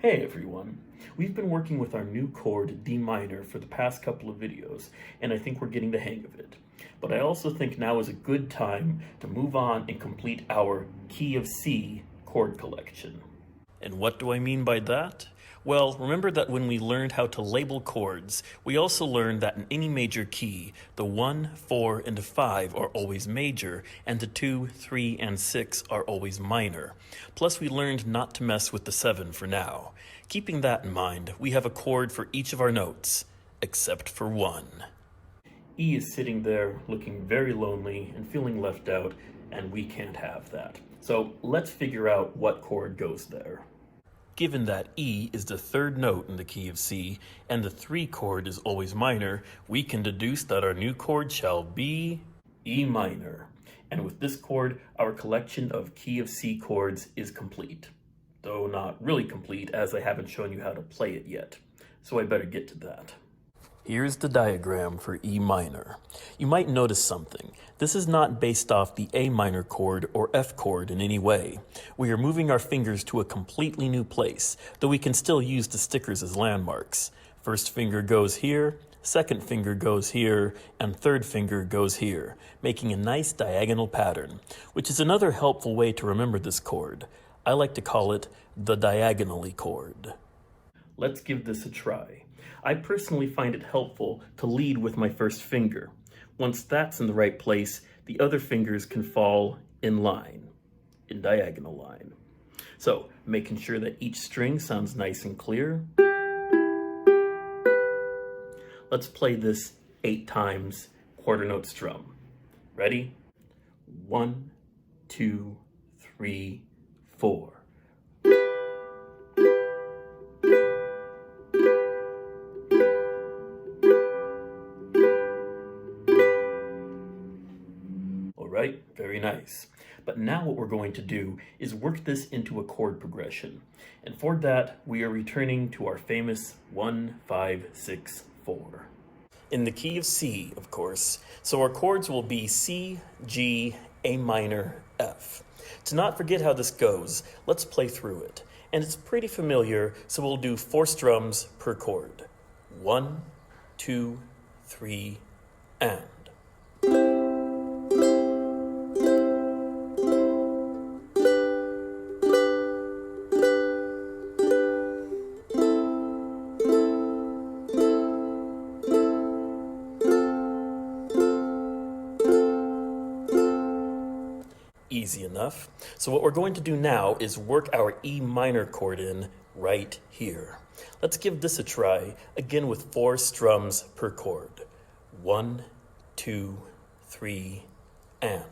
Hey everyone! We've been working with our new chord D minor for the past couple of videos, and I think we're getting the hang of it. But I also think now is a good time to move on and complete our key of C chord collection. And what do I mean by that? Well, remember that when we learned how to label chords, we also learned that in any major key, the 1, 4, and 5 are always major, and the 2, 3, and 6 are always minor. Plus, we learned not to mess with the 7 for now. Keeping that in mind, we have a chord for each of our notes, except for 1. E is sitting there looking very lonely and feeling left out, and we can't have that. So let's figure out what chord goes there. Given that E is the third note in the key of C, and the 3 chord is always minor, we can deduce that our new chord shall be E minor. And with this chord, our collection of key of C chords is complete. Though not really complete, as I haven't shown you how to play it yet. So I better get to that. Here's the diagram for E minor. You might notice something. This is not based off the A minor chord or F chord in any way. We are moving our fingers to a completely new place, though we can still use the stickers as landmarks. First finger goes here, second finger goes here, and third finger goes here, making a nice diagonal pattern, which is another helpful way to remember this chord. I like to call it the diagonally chord. Let's give this a try. I personally find it helpful to lead with my first finger. Once that's in the right place, the other fingers can fall in line, in diagonal line. So, making sure that each string sounds nice and clear. Let's play this 8 times quarter note strum. Ready? 1, 2, 3, 4. Right? Very nice. But now what we're going to do is work this into a chord progression. And for that, we are returning to our famous 1, 5, 6, 4. In the key of C, of course. So our chords will be C, G, A minor, F. To not forget how this goes, let's play through it. And it's pretty familiar, so we'll do 4 strums per chord. 1, 2, 3, and. Easy enough. So what we're going to do now is work our E minor chord in right here. Let's give this a try, again with 4 strums per chord. 1, 2, 3, and.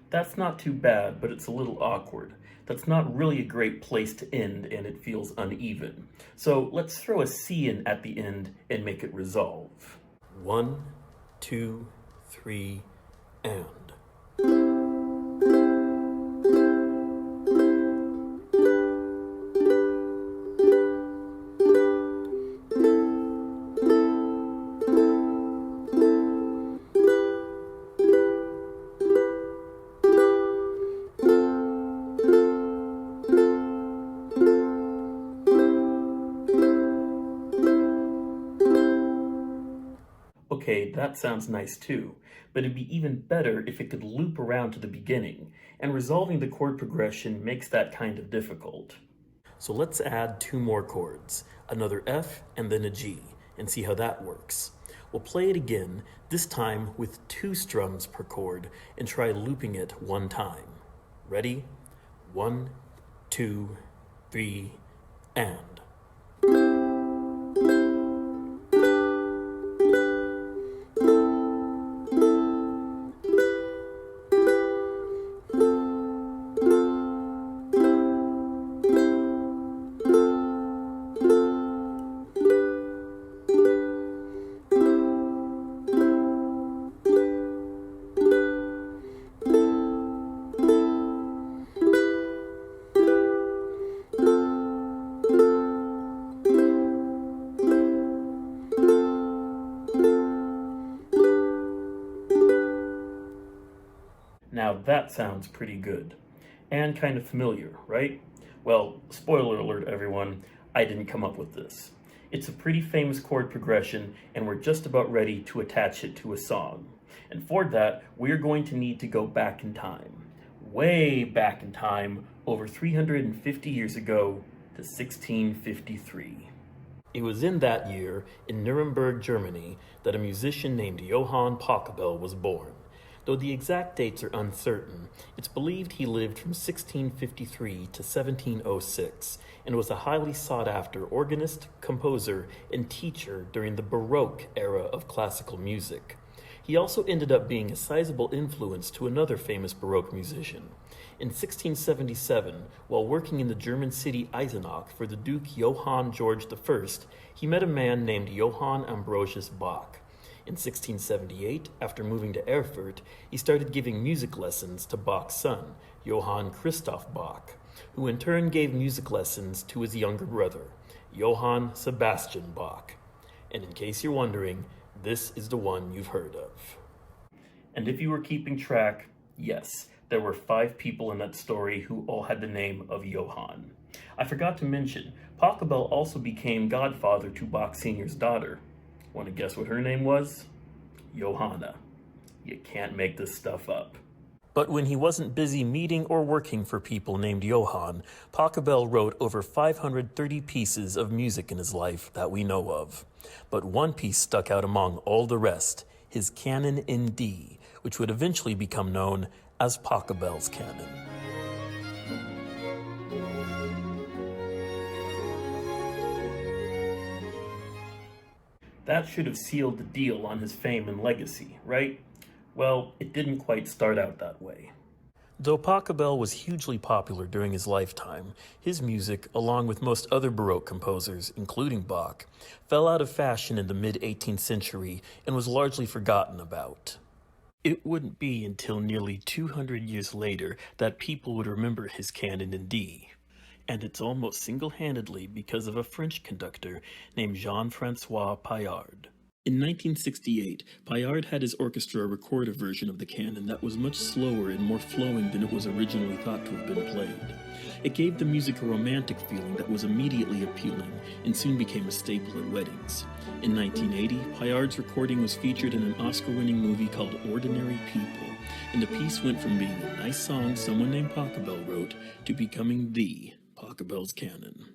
That's not too bad, but it's a little awkward. That's not really a great place to end, and it feels uneven. So let's throw a C in at the end and make it resolve. 1, 2, 3, and. Okay, that sounds nice too, but it'd be even better if it could loop around to the beginning, and resolving the chord progression makes that kind of difficult. So let's add 2 more chords, another F and then a G, and see how that works. We'll play it again, this time with 2 strums per chord, and try looping it 1 time. Ready? 1, 2, 3, and. that sounds pretty good. And kind of familiar, right? Well, spoiler alert everyone, I didn't come up with this. It's a pretty famous chord progression, and we're just about ready to attach it to a song. And for that, we're going to need to go back in time. Way back in time, over 350 years ago, to 1653. It was in that year, in Nuremberg, Germany, that a musician named Johann Pachelbel was born. Though the exact dates are uncertain, it's believed he lived from 1653 to 1706 and was a highly sought-after organist, composer, and teacher during the Baroque era of classical music. He also ended up being a sizable influence to another famous Baroque musician. In 1677, while working in the German city Eisenach for the Duke Johann George I, he met a man named Johann Ambrosius Bach. In 1678, after moving to Erfurt, he started giving music lessons to Bach's son, Johann Christoph Bach, who in turn gave music lessons to his younger brother, Johann Sebastian Bach. And in case you're wondering, this is the one you've heard of. And if you were keeping track, yes, there were 5 people in that story who all had the name of Johann. I forgot to mention, Pachelbel also became godfather to Bach Sr.'s daughter. Want to guess what her name was? Johanna. You can't make this stuff up. But when he wasn't busy meeting or working for people named Johann, Pachelbel wrote over 530 pieces of music in his life that we know of. But one piece stuck out among all the rest, his Canon in D, which would eventually become known as Pachelbel's Canon. That should have sealed the deal on his fame and legacy, right? Well, it didn't quite start out that way. Though Pachelbel was hugely popular during his lifetime, his music, along with most other Baroque composers, including Bach, fell out of fashion in the mid-18th century and was largely forgotten about. It wouldn't be until nearly 200 years later that people would remember his Canon in D. And it's almost single-handedly because of a French conductor named Jean-François Paillard. In 1968, Paillard had his orchestra record a version of the canon that was much slower and more flowing than it was originally thought to have been played. It gave the music a romantic feeling that was immediately appealing and soon became a staple at weddings. In 1980, Paillard's recording was featured in an Oscar-winning movie called Ordinary People, and the piece went from being a nice song someone named Pachelbel wrote to becoming the Pachelbel's Canon.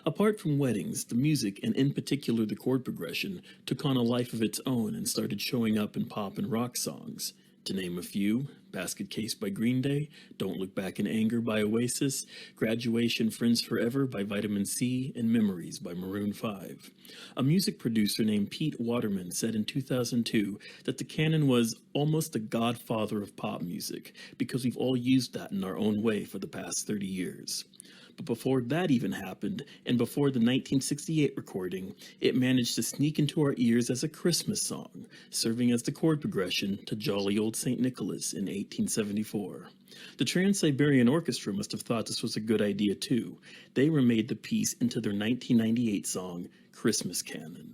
Apart from weddings, the music, and in particular the chord progression, took on a life of its own and started showing up in pop and rock songs. To name a few, Basket Case by Green Day, Don't Look Back in Anger by Oasis, Graduation Friends Forever by Vitamin C, and Memories by Maroon 5. A music producer named Pete Waterman said in 2002 that the canon was almost the godfather of pop music, because we've all used that in our own way for the past 30 years. But before that even happened, and before the 1968 recording, it managed to sneak into our ears as a Christmas song, serving as the chord progression to Jolly Old St. Nicholas in 1874. The Trans-Siberian Orchestra must have thought this was a good idea too. They remade the piece into their 1998 song, Christmas Canon.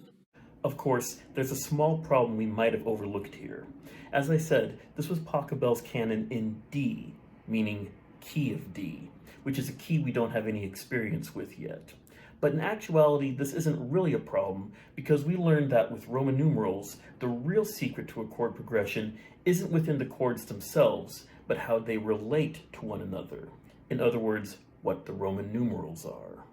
Of course, there's a small problem we might have overlooked here. As I said, this was Pachelbel's canon in D, meaning key of D, which is a key we don't have any experience with yet. But in actuality, this isn't really a problem because we learned that with Roman numerals, the real secret to a chord progression isn't within the chords themselves, but how they relate to one another. In other words, what the Roman numerals are.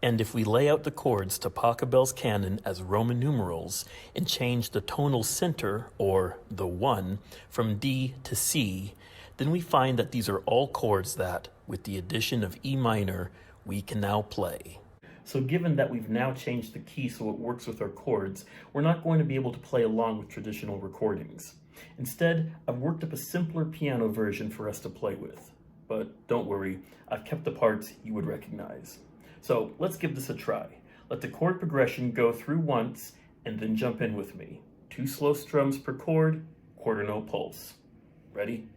And if we lay out the chords to Pachelbel's canon as Roman numerals and change the tonal center, or the 1, from D to C, then we find that these are all chords that, with the addition of E minor, we can now play. So given that we've now changed the key so it works with our chords, we're not going to be able to play along with traditional recordings. Instead, I've worked up a simpler piano version for us to play with. But don't worry, I've kept the parts you would recognize. So let's give this a try. Let the chord progression go through once, and then jump in with me. 2 slow strums per chord, quarter note pulse. Ready?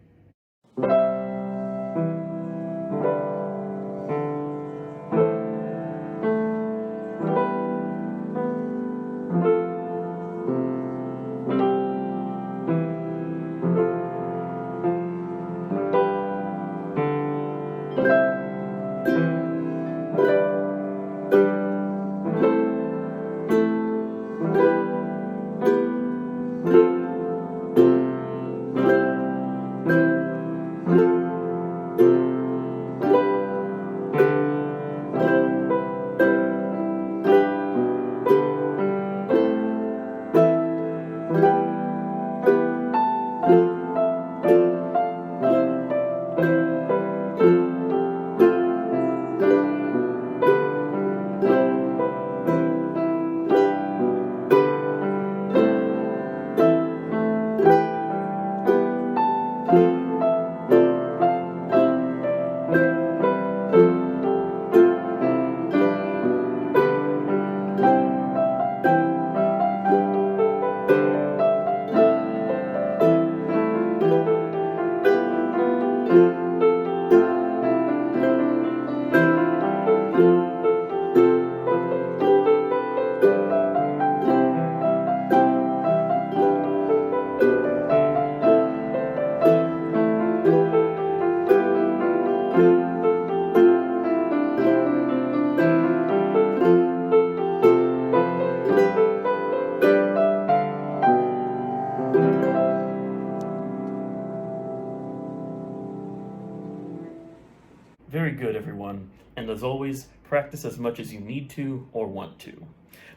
as always, practice as much as you need to or want to.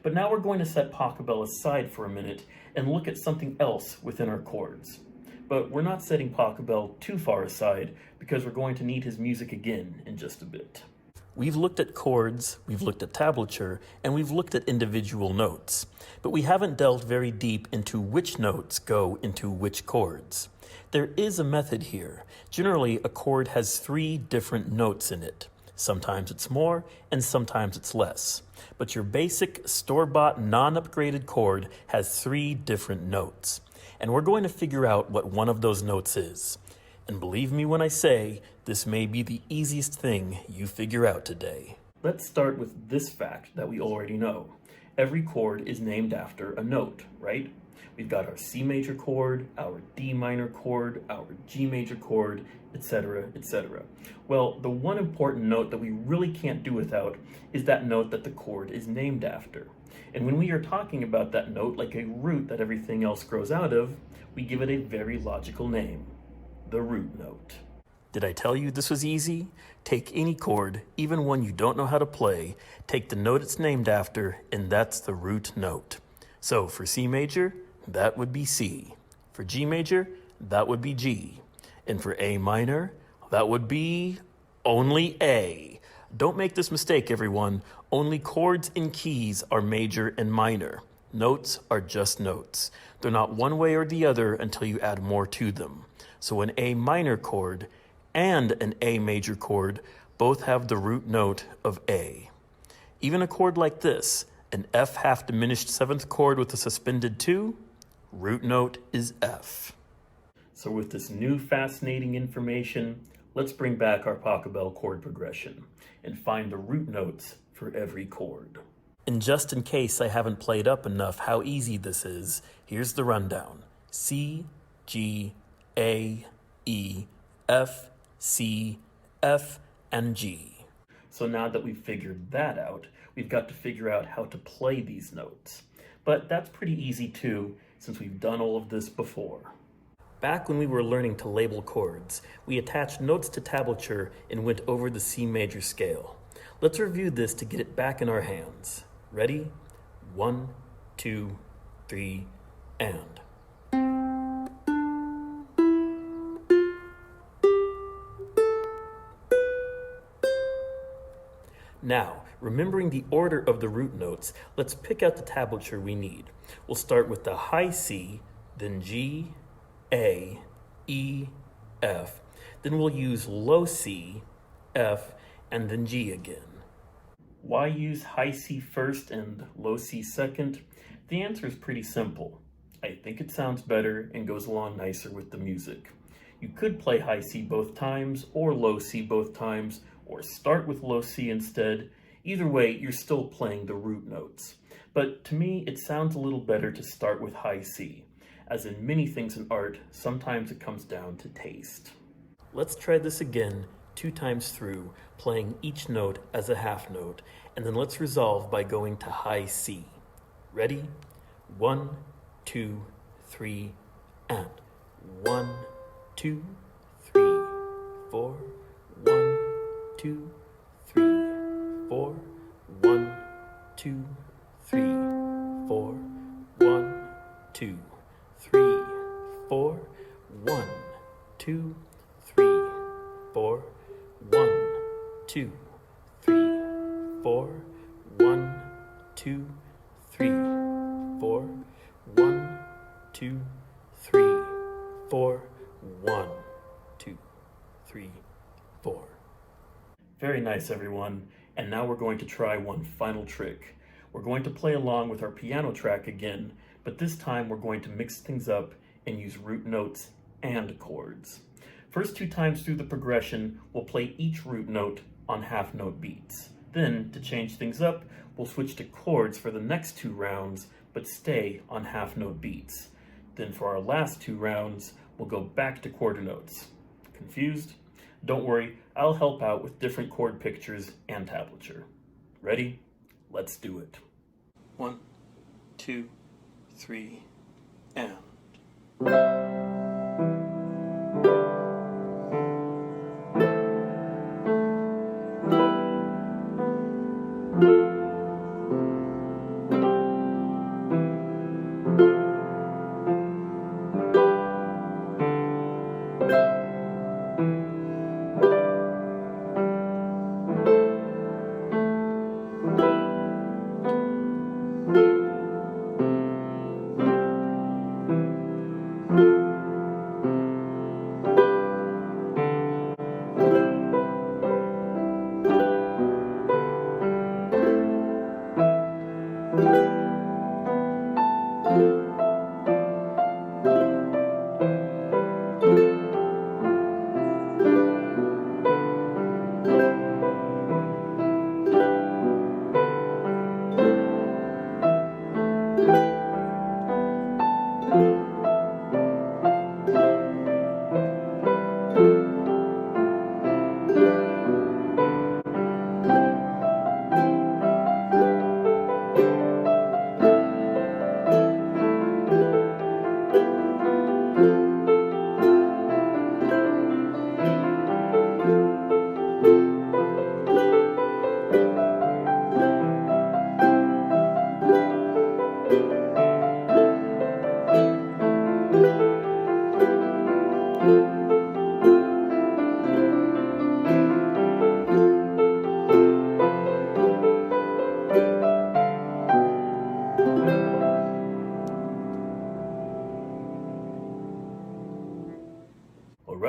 But now we're going to set Pachelbel aside for a minute and look at something else within our chords. But we're not setting Pachelbel too far aside because we're going to need his music again in just a bit. We've looked at chords, we've looked at tablature, and we've looked at individual notes, but we haven't delved very deep into which notes go into which chords. There is a method here. Generally, a chord has 3 different notes in it. Sometimes it's more, and sometimes it's less. But your basic, store-bought, non-upgraded chord has 3 different notes. And we're going to figure out what one of those notes is. And believe me when I say, this may be the easiest thing you figure out today. Let's start with this fact that we already know. Every chord is named after a note, right? We've got our C major chord, our D minor chord, our G major chord, etc., etc. Well, the one important note that we really can't do without is that note that the chord is named after. And when we are talking about that note like a root that everything else grows out of, we give it a very logical name, the root note. Did I tell you this was easy? Take any chord, even one you don't know how to play, take the note it's named after, and that's the root note. So for C major, that would be C. For G major, that would be G. And for A minor, that would be only A. Don't make this mistake, everyone. Only chords and keys are major and minor. Notes are just notes. They're not one way or the other until you add more to them. So an A minor chord and an A major chord both have the root note of A. Even a chord like this, an F half diminished 7th chord with a suspended 2, root note is F. So with this new fascinating information, let's bring back our Pachelbel chord progression and find the root notes for every chord. And just in case I haven't played up enough how easy this is, here's the rundown. C, G, A, E, F, C, F, and G. So now that we've figured that out, we've got to figure out how to play these notes. But that's pretty easy too, since we've done all of this before. Back when we were learning to label chords, we attached notes to tablature and went over the C major scale. Let's review this to get it back in our hands. Ready? 1, 2, 3, and. Now, remembering the order of the root notes, let's pick out the tablature we need. We'll start with the high C, then G, A, E, F. Then we'll use low C, F, and then G again. Why use high C first and low C second? The answer is pretty simple. I think it sounds better and goes along nicer with the music. You could play high C both times or low C both times, or start with low C instead. Either way, you're still playing the root notes. But to me, it sounds a little better to start with high C. As in many things in art, sometimes it comes down to taste. Let's try this again 2 times through, playing each note as a half note, and then let's resolve by going to high C. Ready? 1, 2, 3, and 1, 2, 3, 4, 1, 2, 3, 4, 1, 2, 3, 4, 1, 2, 3, 4, 1, 2, 3, 4, 1, 2, 3, 4, 1, 2, 3, 4, 1, 2, 3, 4, 1, 2, 3, 4. Very nice, everyone. And now we're going to try one final trick. We're going to play along with our piano track again, but this time we're going to mix things up and use root notes and chords. First 2 times through the progression, we'll play each root note on half note beats. Then, to change things up, we'll switch to chords for the next 2 rounds, but stay on half note beats. Then for our last 2 rounds, we'll go back to quarter notes. Confused? Don't worry, I'll help out with different chord pictures and tablature. Ready? Let's do it. 1, 2, 3, and.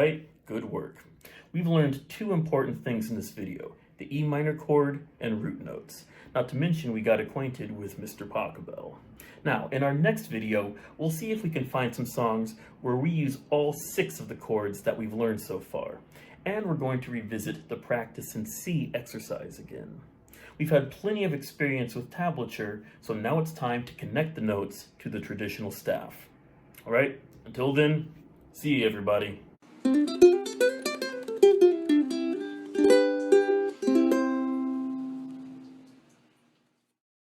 Alright, good work. We've learned two important things in this video, the E minor chord and root notes. Not to mention we got acquainted with Mr. Pachelbel. Now, in our next video, we'll see if we can find some songs where we use all 6 of the chords that we've learned so far. And we're going to revisit the practice in C exercise again. We've had plenty of experience with tablature, so now it's time to connect the notes to the traditional staff. Alright, until then, see you everybody.